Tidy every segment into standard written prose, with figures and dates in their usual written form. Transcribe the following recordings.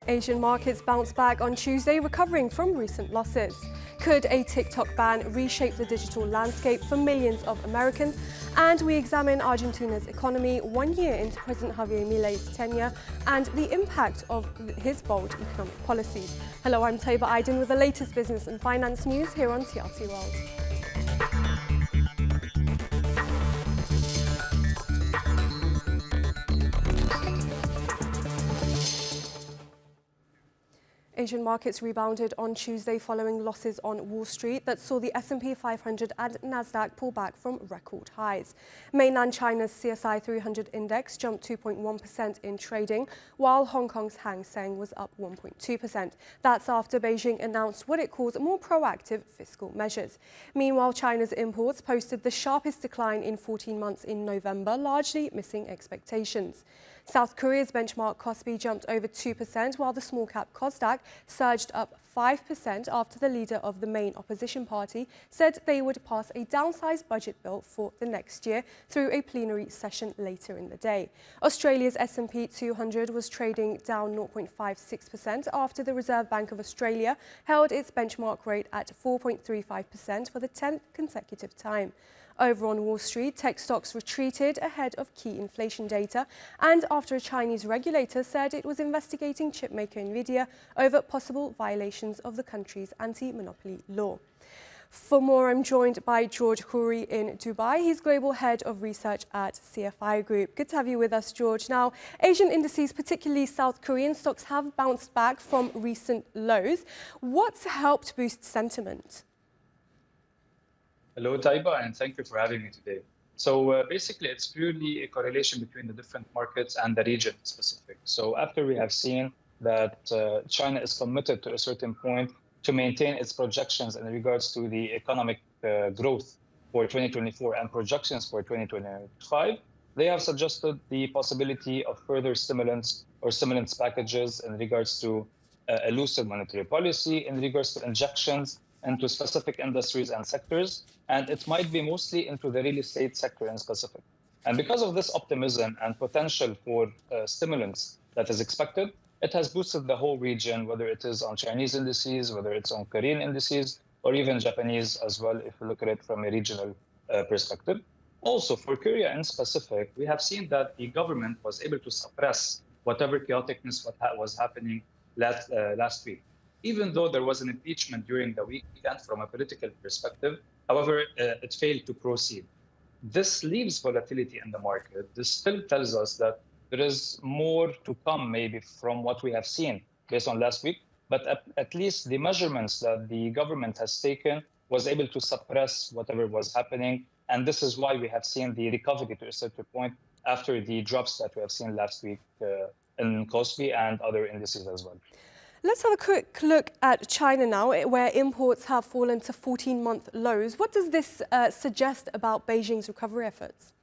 Asian markets bounced back on Tuesday, recovering from recent losses. Could a TikTok ban reshape the digital landscape for millions of Americans? And we examine Argentina's economy 1 year into President Javier Milei's tenure and the impact of his bold economic policies. Hello, I'm Taiba Aydin with the latest business and finance news here on TRT World. Asian markets rebounded on Tuesday following losses on Wall Street that saw the S&P 500 and Nasdaq pull back from record highs. Mainland China's CSI 300 index jumped 2.1% in trading, while Hong Kong's Hang Seng was up 1.2%. That's after Beijing announced what it calls more proactive fiscal measures. Meanwhile, China's imports posted the sharpest decline in 14 months in November, largely missing expectations. South Korea's benchmark Kospi jumped over 2%, while the small-cap Kosdaq surged up 5% after the leader of the main opposition party said they would pass a downsized budget bill for the next year through a plenary session later in the day. Australia's S&P 200 was trading down 0.56% after the Reserve Bank of Australia held its benchmark rate at 4.35% for the 10th consecutive time. Over on Wall Street, tech stocks retreated ahead of key inflation data and after a Chinese regulator said it was investigating chipmaker Nvidia over possible violations of the country's anti-monopoly law. For more, I'm joined by George Khoury in Dubai. He's Global Head of Research at CFI Group. Good to have you with us, George. Now, Asian indices, particularly South Korean stocks, have bounced back from recent lows. What's helped boost sentiment? Hello, Taiba, and thank you for having me today. So basically, it's purely a correlation between the different markets and the region specific. So after we have seen that China is committed to a certain point to maintain its projections in regards to the economic growth for 2024 and projections for 2025, they have suggested the possibility of further stimulants or stimulants packages in regards to a looser monetary policy, in regards to injections into specific industries and sectors, and it might be mostly into the real estate sector in specific. And because of this optimism and potential for stimulants that is expected, it has boosted the whole region, whether it is on Chinese indices, whether it's on Korean indices, or even Japanese as well, if you look at it from a regional perspective. Also, for Korea in specific, we have seen that the government was able to suppress whatever chaoticness was happening last week. Even though there was an impeachment during the weekend from a political perspective, however, it failed to proceed. This leaves volatility in the market. This still tells us that there is more to come maybe from what we have seen based on last week, but at least the measurements that the government has taken was able to suppress whatever was happening. And this is why we have seen the recovery to a certain point after the drops that we have seen last week in Kospi and other indices as well. Let's have a quick look at China now, where imports have fallen to 14-month lows. What does this suggest about Beijing's recovery efforts?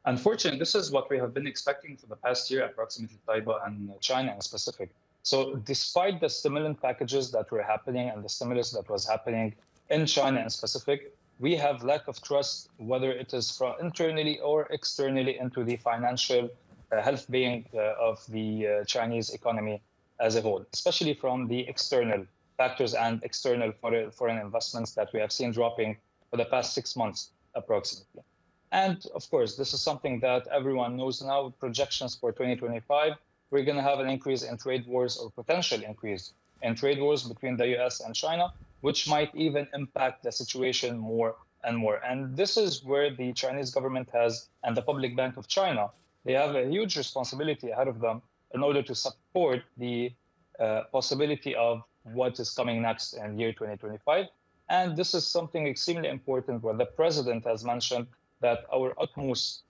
Unfortunately, this is what we have been expecting for the past year, approximately, Taiba, and China in specific. So despite the stimulant packages that were happening and the stimulus that was happening in China in specific, we have lack of trust, whether it is from internally or externally, into the financial health being of the Chinese economy as a whole, especially from the external factors and external foreign investments that we have seen dropping for the past 6 months, approximately. And of course, this is something that everyone knows now. Projections for 2025, we're going to have an increase in trade wars or potential increase in trade wars between the US and China, which might even impact the situation more and more. And this is where the Chinese government has, and the Public Bank of China, they have a huge responsibility ahead of them in order to support the possibility of what is coming next in year 2025. And this is something extremely important where the president has mentioned that our utmost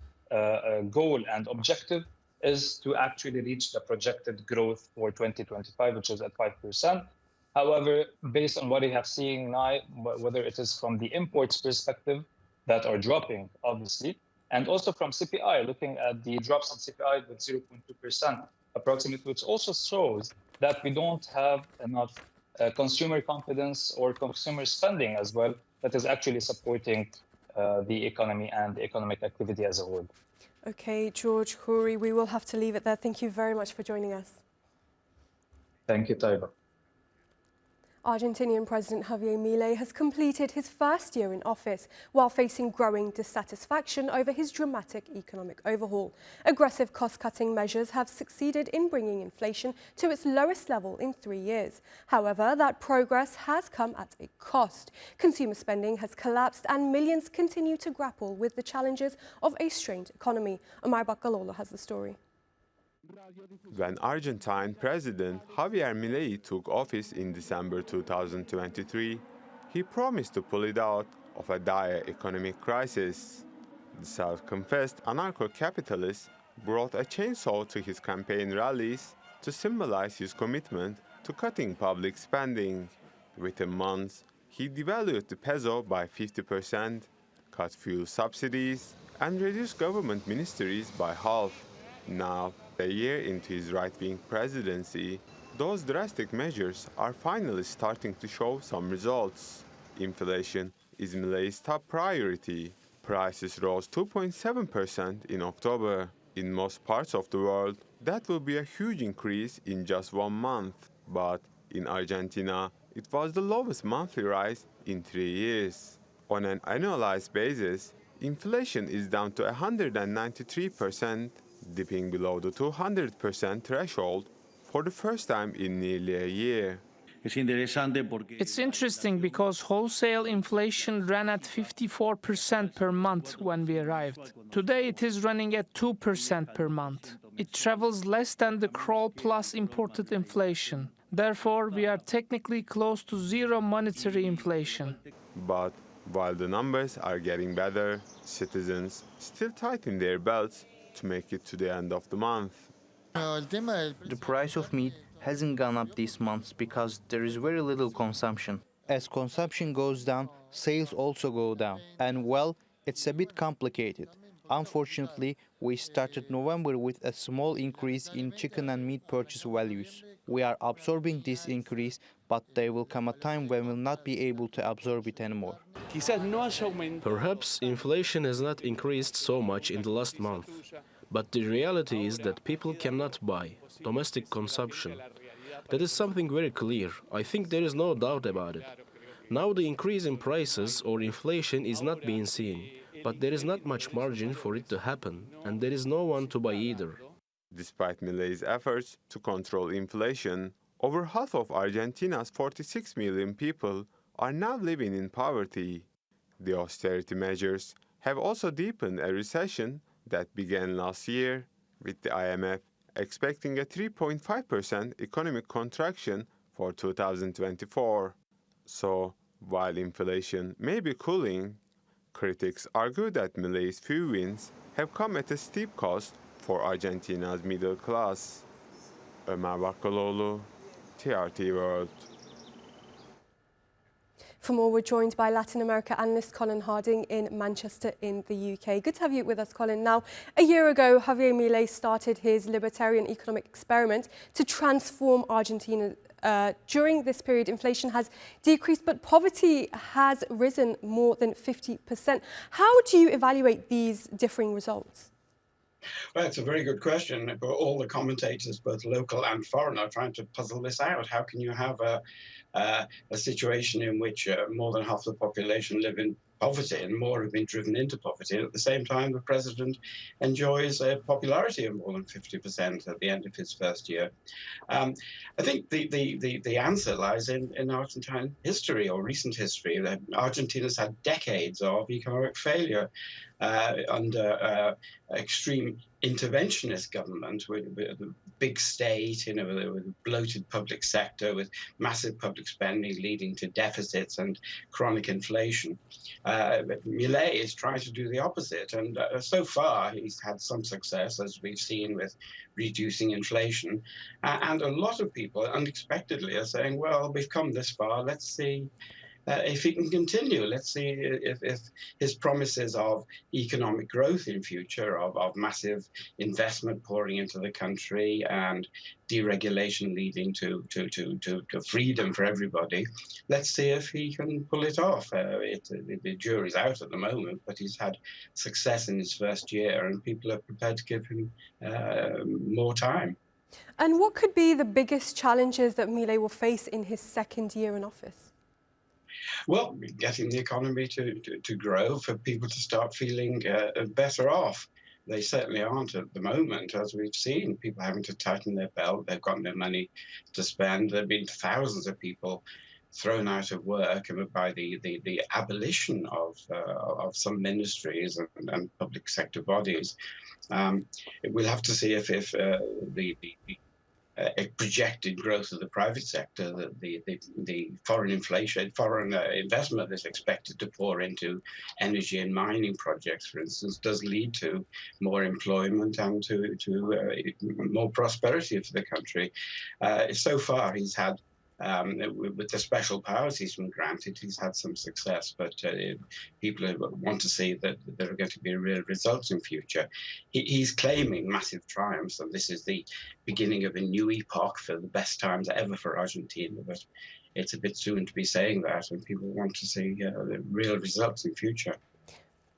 goal and objective is to actually reach the projected growth for 2025, which is at 5%. However, based on what we have seen now, whether it is from the imports perspective that are dropping, obviously, and also from CPI, looking at the drops in CPI with 0.2%, approximately, which also shows that we don't have enough consumer confidence or consumer spending as well that is actually supporting the economy and the economic activity as a whole. Okay, George Khoury, we will have to leave it there. Thank you very much for joining us. Thank you, Taiba. Argentinian President Javier Milei has completed his first year in office while facing growing dissatisfaction over his dramatic economic overhaul. Aggressive cost-cutting measures have succeeded in bringing inflation to its lowest level in 3 years. However, that progress has come at a cost. Consumer spending has collapsed and millions continue to grapple with the challenges of a strained economy. Omar Baccalolo has the story. When Argentine President Javier Milei took office in December 2023, he promised to pull it out of a dire economic crisis. The self-confessed anarcho-capitalist brought a chainsaw to his campaign rallies to symbolize his commitment to cutting public spending. Within months, he devalued the peso by 50%, cut fuel subsidies, and reduced government ministries by half. Now, a year into his right-wing presidency, those drastic measures are finally starting to show some results. Inflation is Milei's top priority. Prices rose 2.7% in October. In most parts of the world, that will be a huge increase in just 1 month. But in Argentina, it was the lowest monthly rise in 3 years. On an annualized basis, inflation is down to 193%, dipping below the 200% threshold for the first time in nearly a year. It's interesting because wholesale inflation ran at 54% per month when we arrived. Today it is running at 2% per month. It travels less than the crawl plus imported inflation. Therefore, we are technically close to zero monetary inflation. But while the numbers are getting better, citizens still tighten their belts to make it to the end of the month. The price of meat hasn't gone up these months because there is very little consumption. As consumption goes down, sales also go down. And well, it's a bit complicated. Unfortunately, we started November with a small increase in chicken and meat purchase values. We are absorbing this increase, but there will come a time when we'll not be able to absorb it anymore. Perhaps inflation has not increased so much in the last month, but the reality is that people cannot buy domestic consumption. That is something very clear. I think there is no doubt about it. Now the increase in prices or inflation is not being seen, but there is not much margin for it to happen, and there is no one to buy either. Despite Milei's efforts to control inflation, over half of Argentina's 46 million people are now living in poverty. The austerity measures have also deepened a recession that began last year, with the IMF expecting a 3.5% economic contraction for 2024. So, while inflation may be cooling, critics argue that Milei's few wins have come at a steep cost for Argentina's middle class. Omar Baccalolo, TRT World. For more, we're joined by Latin America analyst Colin Harding in Manchester in the UK. Good to have you with us, Colin. Now, a year ago, Javier Milei started his libertarian economic experiment to transform Argentina. During this period, inflation has decreased, but poverty has risen more than 50%. How do you evaluate these differing results? Well, it's a very good question. All the commentators, both local and foreign, are trying to puzzle this out. How can you have a situation in which more than half the population live in poverty and more have been driven into poverty, and at the same time the president enjoys a popularity of more than 50% at the end of his first year? I think the answer lies in Argentine history or recent history. Argentina's had decades of economic failure under extreme interventionist government with a big state, with a bloated public sector, with massive public spending leading to deficits and chronic inflation. Milei is trying to do the opposite, and so far he's had some success, as we've seen, with reducing inflation. And a lot of people unexpectedly are saying, well, we've come this far, let's see if he can continue. Let's see if his promises of economic growth in future, of massive investment pouring into the country and deregulation leading to freedom for everybody, let's see if he can pull it off. The jury's out at the moment, but he's had success in his first year and people are prepared to give him more time. And what could be the biggest challenges that Milei will face in his second year in office? Well, getting the economy to grow, for people to start feeling better off. They certainly aren't at the moment, as we've seen. People having to tighten their belt. They've got no money to spend. There have been thousands of people thrown out of work by the abolition of some ministries and public sector bodies. We'll have to see if the a projected growth of the private sector, that the foreign investment is expected to pour into energy and mining projects, for instance, does lead to more employment and to more prosperity for the country. So far, he's had, with the special powers he's been granted, he's had some success, but people want to see that there are going to be real results in future. He's claiming massive triumphs, and this is the beginning of a new epoch for the best times ever for Argentina, but it's a bit soon to be saying that, and people want to see real results in future.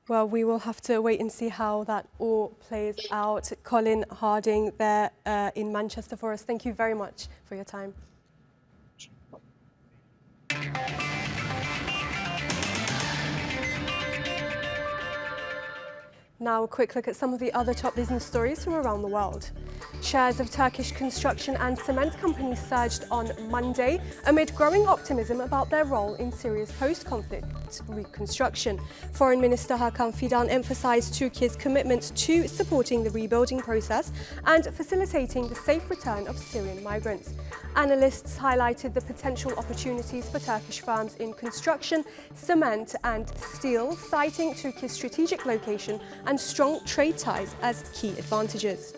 Well, we will have to wait and see how that all plays out. Colin Harding there in Manchester for us. Thank you very much for your time. Now a quick look at some of the other top business stories from around the world. Shares of Turkish construction and cement companies surged on Monday amid growing optimism about their role in Syria's post-conflict reconstruction. Foreign Minister Hakan Fidan emphasized Turkey's commitment to supporting the rebuilding process and facilitating the safe return of Syrian migrants. Analysts highlighted the potential opportunities for Turkish firms in construction, cement and steel, citing Turkey's strategic location and strong trade ties as key advantages.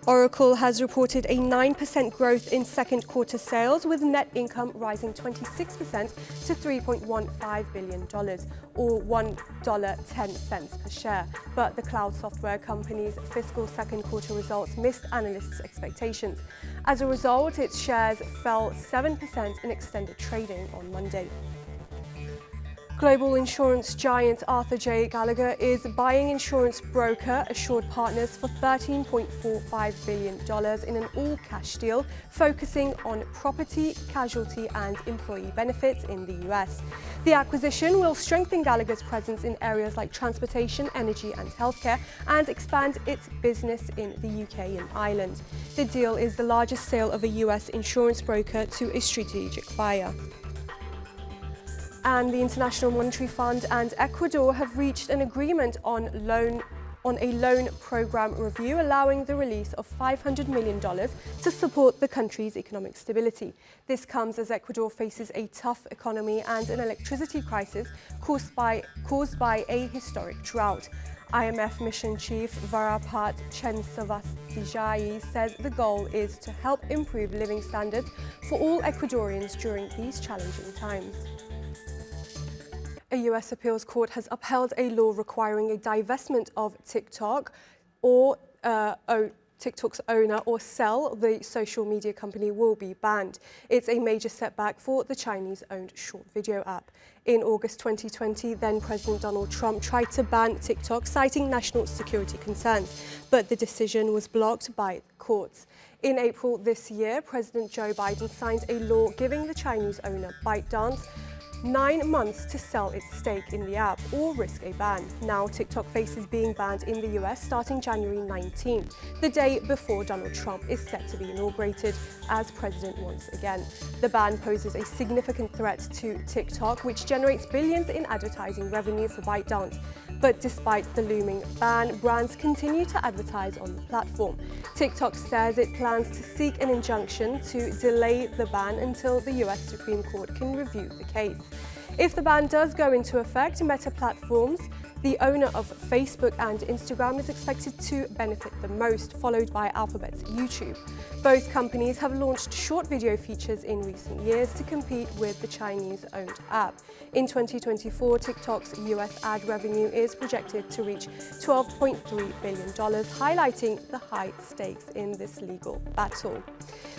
Oracle has reported a 9% growth in second quarter sales, with net income rising 26% to $3.15 billion, or $1.10 per share. But the cloud software company's fiscal second quarter results missed analysts' expectations. As a result, its shares fell 7% in extended trading on Monday. Global insurance giant Arthur J. Gallagher is buying insurance broker Assured Partners for $13.45 billion in an all-cash deal focusing on property, casualty and employee benefits in the US. The acquisition will strengthen Gallagher's presence in areas like transportation, energy and healthcare and expand its business in the UK and Ireland. The deal is the largest sale of a US insurance broker to a strategic buyer. And the International Monetary Fund and Ecuador have reached an agreement on a loan program review, allowing the release of $500 million to support the country's economic stability. This comes as Ecuador faces a tough economy and an electricity crisis caused by a historic drought. IMF Mission Chief Varapat Chensavastijai says the goal is to help improve living standards for all Ecuadorians during these challenging times. A US appeals court has upheld a law requiring a divestment of TikTok or TikTok's owner or sell the social media company will be banned. It's a major setback for the Chinese-owned short video app. In August 2020, then President Donald Trump tried to ban TikTok, citing national security concerns, but the decision was blocked by courts. In April this year, President Joe Biden signed a law giving the Chinese owner ByteDance 9 months to sell its stake in the app or risk a ban. Now TikTok faces being banned in the US starting January 19, the day before Donald Trump is set to be inaugurated as president once again. The ban poses a significant threat to TikTok, which generates billions in advertising revenue for ByteDance. But despite the looming ban, brands continue to advertise on the platform. TikTok says it plans to seek an injunction to delay the ban until the US Supreme Court can review the case. If the ban does go into effect, Meta Platforms, the owner of Facebook and Instagram, is expected to benefit the most, followed by Alphabet's YouTube. Both companies have launched short video features in recent years to compete with the Chinese-owned app. In 2024, TikTok's US ad revenue is projected to reach $12.3 billion, highlighting the high stakes in this legal battle.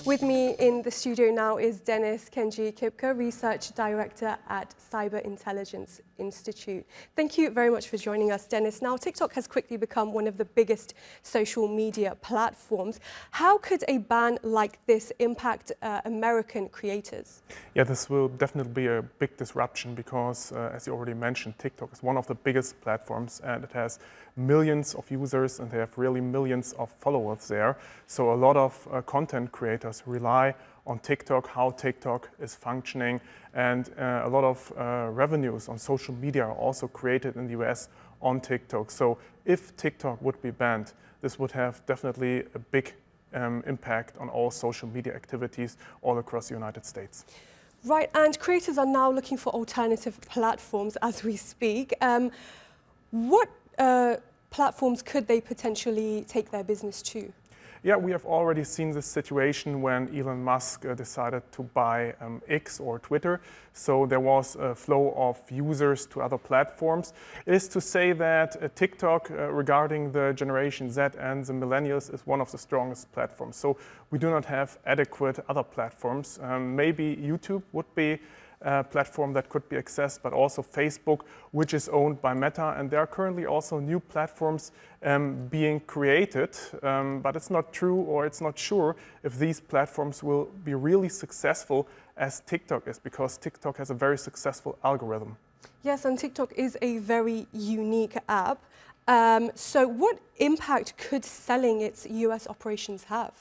With me in the studio now is Dennis-Kenji Kipker, Research Director at Cyber Intelligence Institute. Thank you very much for joining us, Dennis. Now, TikTok has quickly become one of the biggest social media platforms. How could a ban like this impact American creators? Yeah, this will definitely be a big disruption because, as you already mentioned, TikTok is one of the biggest platforms and it has millions of users and they have really millions of followers there. So a lot of content creators rely on TikTok, how TikTok is functioning, and a lot of revenues on social media are also created in the US on TikTok. So if TikTok would be banned, this would have definitely a big impact on all social media activities all across the United States. Right, and creators are now looking for alternative platforms as we speak. What platforms could they potentially take their business to? Yeah, we have already seen this situation when Elon Musk decided to buy X or Twitter. So there was a flow of users to other platforms. It is to say that TikTok, regarding the Generation Z and the millennials, is one of the strongest platforms. So we do not have adequate other platforms. Maybe YouTube would be a platform that could be accessed, but also Facebook, which is owned by Meta. And there are currently also new platforms being created, but it's not true or it's not sure if these platforms will be really successful as TikTok is, because TikTok has a very successful algorithm. Yes, and TikTok is a very unique app. So what impact could selling its US operations have?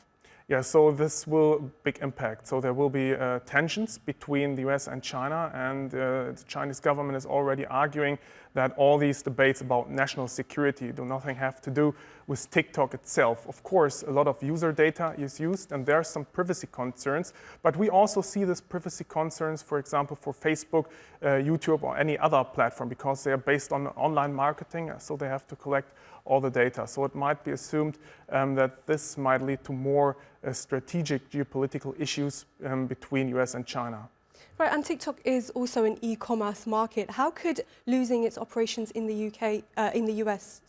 Yeah, so this will big impact. So there will be tensions between the US and China, and the Chinese government is already arguing that all these debates about national security do nothing have to do with TikTok itself. Of course, a lot of user data is used and there are some privacy concerns, but we also see this privacy concerns, for example, for Facebook, YouTube or any other platform, because they are based on online marketing, so they have to collect all the data. So it might be assumed that this might lead to more strategic geopolitical issues between US and China. Right, and TikTok is also an e-commerce market. How could losing its operations in the US,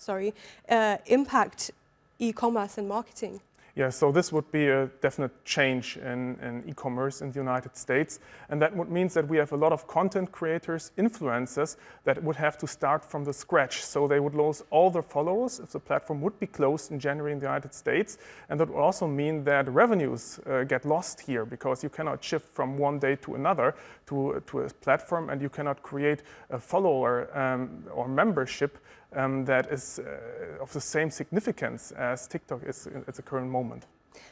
impact e-commerce and marketing? Yeah, so this would be a definite change in e-commerce in the United States. And that would mean that we have a lot of content creators, influencers, that would have to start from the scratch. So they would lose all their followers if the platform would be closed in January in the United States. And that would also mean that revenues get lost here, because you cannot shift from one day to another to a platform, and you cannot create a follower or membership that is of the same significance as TikTok is at the current moment.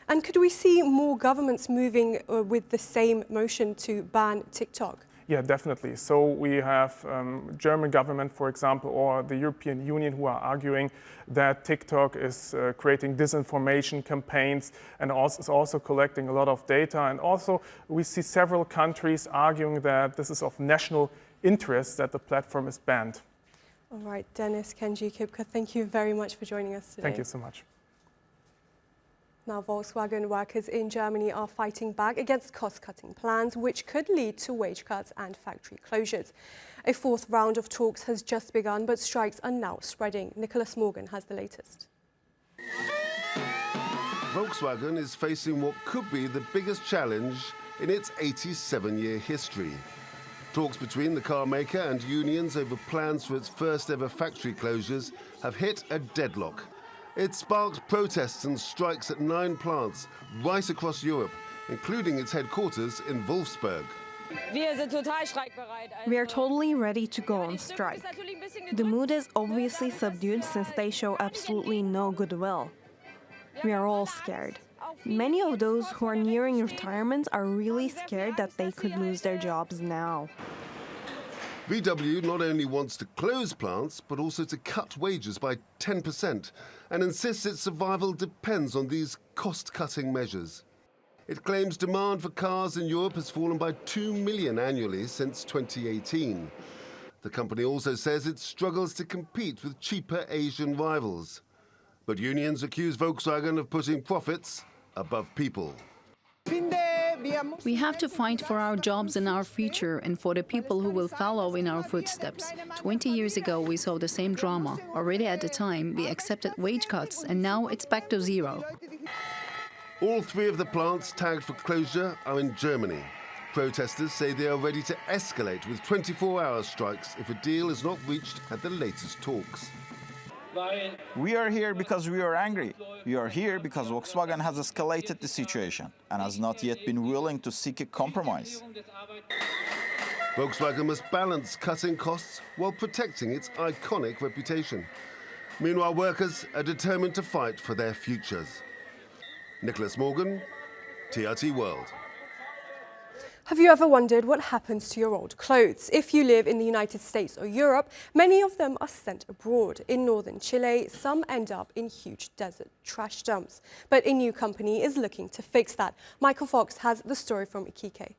And could we see more governments moving with the same motion to ban TikTok? Yeah, definitely. So we have German government, for example, or the European Union, who are arguing that TikTok is creating disinformation campaigns and is also collecting a lot of data. And also we see several countries arguing that this is of national interest that the platform is banned. All right, Dennis-Kenji Kipker, thank you very much for joining us today. Thank you so much. Now, Volkswagen workers in Germany are fighting back against cost-cutting plans, which could lead to wage cuts and factory closures. A fourth round of talks has just begun, but strikes are now spreading. Nicholas Morgan has the latest. Volkswagen is facing what could be the biggest challenge in its 87-year history. Talks between the car maker and unions over plans for its first ever factory closures have hit a deadlock. It sparked protests and strikes at 9 plants right across Europe, including its headquarters in Wolfsburg. We are totally ready to go on strike. The mood is obviously subdued since they show absolutely no goodwill. We are all scared. Many of those who are nearing retirement are really scared that they could lose their jobs now. VW not only wants to close plants, but also to cut wages by 10% and insists its survival depends on these cost-cutting measures. It claims demand for cars in Europe has fallen by 2 million annually since 2018. The company also says it struggles to compete with cheaper Asian rivals. But unions accuse Volkswagen of putting profits above people. We have to fight for our jobs and our future and for the people who will follow in our footsteps. 20 years ago, we saw the same drama. Already at the time, we accepted wage cuts, and now it's back to zero. All 3 of the plants tagged for closure are in Germany. Protesters say they are ready to escalate with 24-hour strikes if a deal is not reached at the latest talks. We are here because we are angry. We are here because Volkswagen has escalated the situation and has not yet been willing to seek a compromise. Volkswagen must balance cutting costs while protecting its iconic reputation. Meanwhile, workers are determined to fight for their futures. Nicholas Morgan, TRT World. Have you ever wondered what happens to your old clothes? If you live in the United States or Europe, many of them are sent abroad. In northern Chile, some end up in huge desert trash dumps. But a new company is looking to fix that. Michael Fox has the story from Iquique.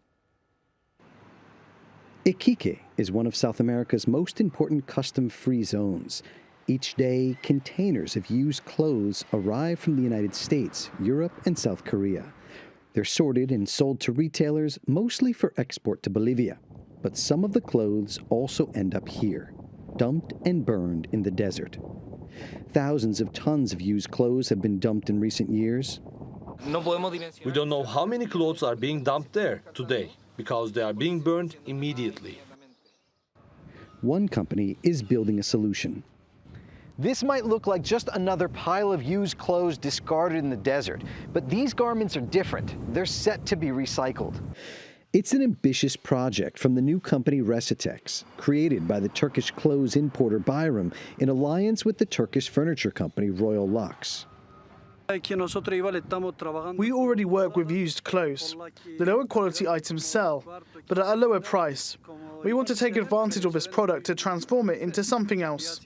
Iquique is one of South America's most important custom-free zones. Each day, containers of used clothes arrive from the United States, Europe, and South Korea. They're sorted and sold to retailers, mostly for export to Bolivia. But some of the clothes also end up here, dumped and burned in the desert. Thousands of tons of used clothes have been dumped in recent years. We don't know how many clothes are being dumped there today, because they are being burned immediately. One company is building a solution. This might look like just another pile of used clothes discarded in the desert, but these garments are different. They're set to be recycled. It's an ambitious project from the new company Resitex, created by the Turkish clothes importer Bayram in alliance with the Turkish furniture company Royal Lux. We already work with used clothes. The lower quality items sell, but at a lower price. We want to take advantage of this product to transform it into something else.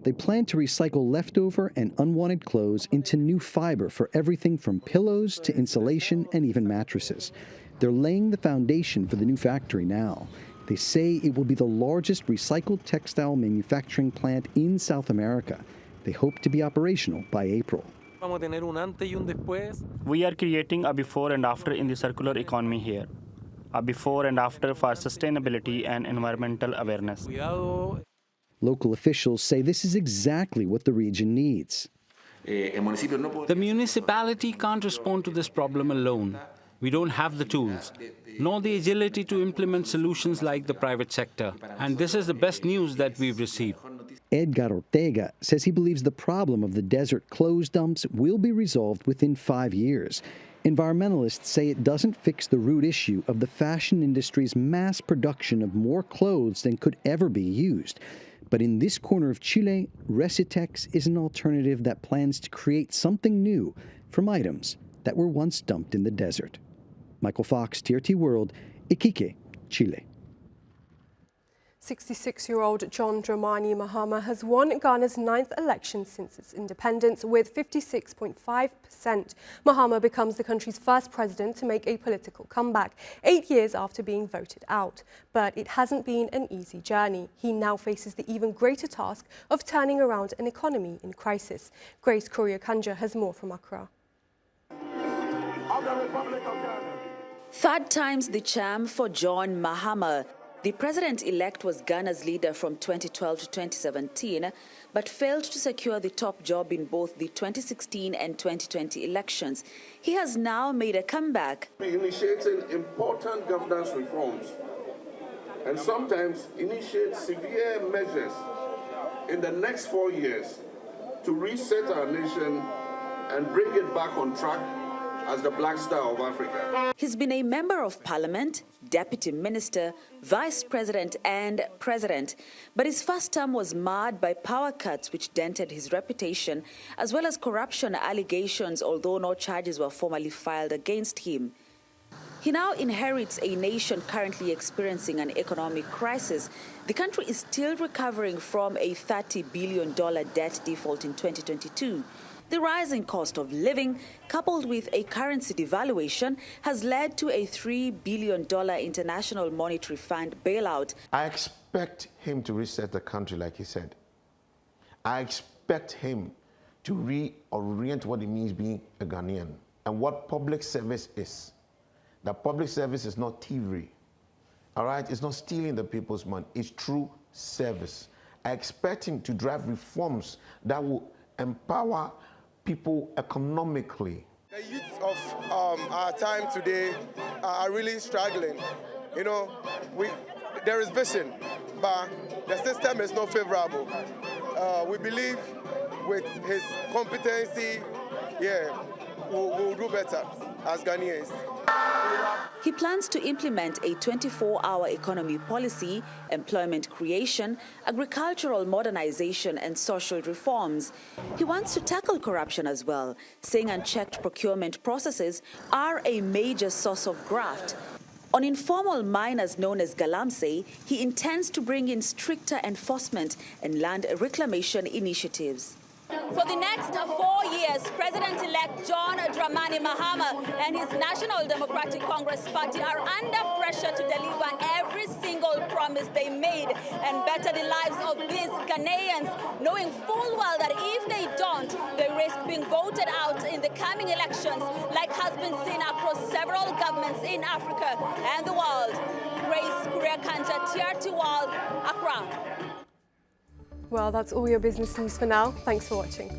They plan to recycle leftover and unwanted clothes into new fiber for everything from pillows to insulation and even mattresses. They're laying the foundation for the new factory now. They say it will be the largest recycled textile manufacturing plant in South America. They hope to be operational by April. We are creating a before and after in the circular economy here. A before and after for sustainability and environmental awareness. Local officials say this is exactly what the region needs. The municipality can't respond to this problem alone. We don't have the tools, nor the agility to implement solutions like the private sector. And this is the best news that we've received. Edgar Ortega says he believes the problem of the desert clothes dumps will be resolved within 5 years. Environmentalists say it doesn't fix the root issue of the fashion industry's mass production of more clothes than could ever be used. But in this corner of Chile, Resitex is an alternative that plans to create something new from items that were once dumped in the desert. Michael Fox, TRT World, Iquique, Chile. 66-year-old John Dramani Mahama has won Ghana's 9th election since its independence with 56.5%. Mahama becomes the country's first president to make a political comeback, 8 years after being voted out. But it hasn't been an easy journey. He now faces the even greater task of turning around an economy in crisis. Grace Korea-Kanja has more from Accra. Third time's the charm for John Mahama. The president-elect was Ghana's leader from 2012 to 2017, but failed to secure the top job in both the 2016 and 2020 elections. He has now made a comeback. Initiating important governance reforms and sometimes initiate severe measures in the next 4 years to reset our nation and bring it back on track as the Black Star of Africa. He's been a member of parliament, deputy minister, vice president and president. But his first term was marred by power cuts which dented his reputation, as well as corruption allegations, although no charges were formally filed against him. He now inherits a nation currently experiencing an economic crisis. The country is still recovering from a $30 billion debt default in 2022. The rising cost of living, coupled with a currency devaluation, has led to a $3 billion International Monetary Fund bailout. I expect him to reset the country, like he said. I expect him to reorient what it means being a Ghanaian and what public service is. That public service is not thievery, all right? It's not stealing the people's money. It's true service. I expect him to drive reforms that will empower people economically. The youth of our time today are really struggling. You know, there is vision, but the system is not favorable. We believe with his competency, we'll do better as Ghanaians. He plans to implement a 24-hour economy policy, employment creation, agricultural modernization, and social reforms. He wants to tackle corruption as well, saying unchecked procurement processes are a major source of graft. On informal miners known as galamsey, he intends to bring in stricter enforcement and land reclamation initiatives. For the next 4 years, President-elect John Dramani Mahama and his National Democratic Congress Party are under pressure to deliver every single promise they made and better the lives of these Ghanaians, knowing full well that if they don't, they risk being voted out in the coming elections, like has been seen across several governments in Africa and the world. Grace Kuriakanja, TRT World, Accra. Well, that's all your business news for now. Thanks for watching.